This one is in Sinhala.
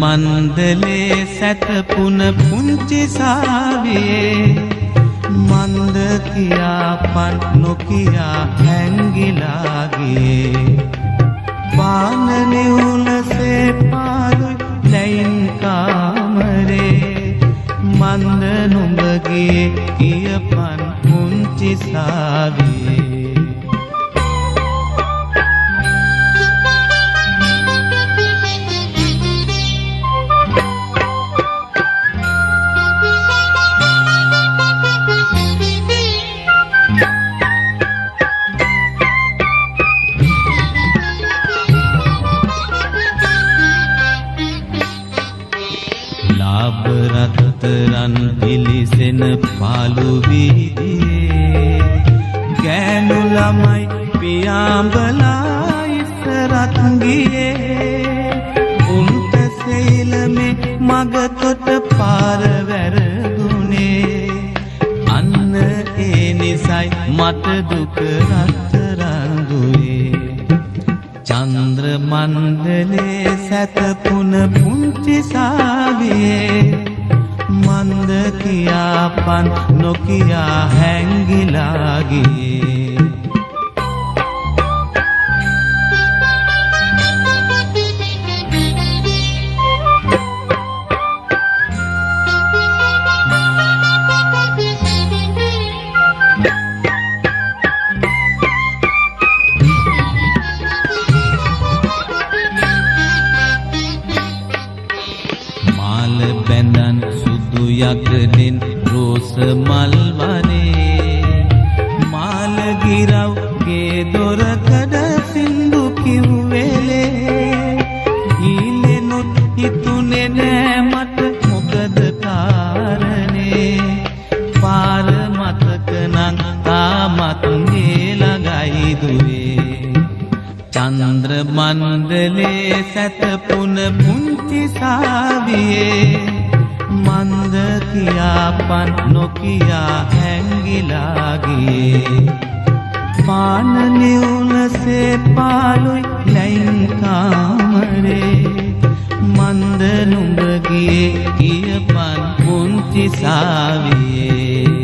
මන්දලේ සැතපුන පුංචි සාවියේ මන්ද කියා පන් නොකියා හැංගිලා ගියේ පාන නිවුලසේ පාලුයි ලැයින් කාමරේ මන්ද නුඹගේ කියපන් පුංචි සාවියේ රත්තරන් පිලිසෙන පාළු වීදියේ ගෑනු ළමයි පියාඹලා ඉස්සරත් ගියේ උන්ට සෙයිලමේ මග තොට පාර වැරදුනේ අන්න ඒ නිසයි මට දුක රත්තරන් දුවේ චන්ද්‍ර මණ්ඩලේ සැතපුන පුංචි සාවියේ මන්ද කියා පන් නොකියා හැංගිලා ගියේ බැඳන් සුදු යකඩෙන් රෝස මල් වනේ මාළගිරව්ගේ දොරකඩ සින්දු කිව්වෙලේ ඊලෙනුත් හිතුනේ නෑ මට මොකද කාරණේ පාර මතක නං තාමත් මේ ළඟයි දුවේ චන්ද්‍ර මණ්ඩලේ සැතපුන පුංචි සාවියේ මන්ද කියා පන් නොකියා හැංගිලා ගියේ පාන නිවුලසේ පාලුයි ලැයින් කාමරේ මන්ද නුඹගේ කියපන් පුංචි සාවියේ